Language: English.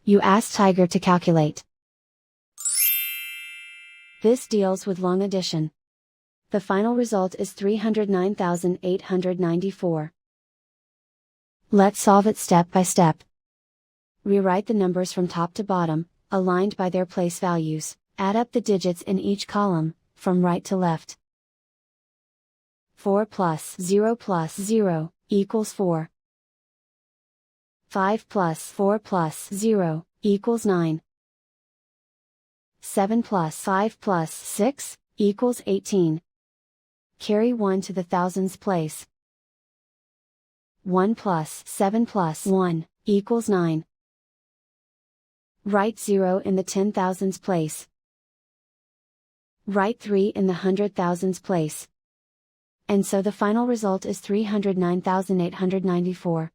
You ask Tiger to calculate. This deals with long addition. The final result is 309,894. Let's solve it step by step. Rewrite the numbers from top to bottom, aligned by their place values. Add up the digits in each column, from right to left. 4 plus 0 equals 4. 5 plus 4 plus 0 equals 9. 7 plus 5 plus 6 equals 18. Carry 1 to the thousands place. 1 plus 7 plus 1 equals 9. Write 0 in the 10,000s place. Write 3 in the 100,000s place. And so the final result is 309,894.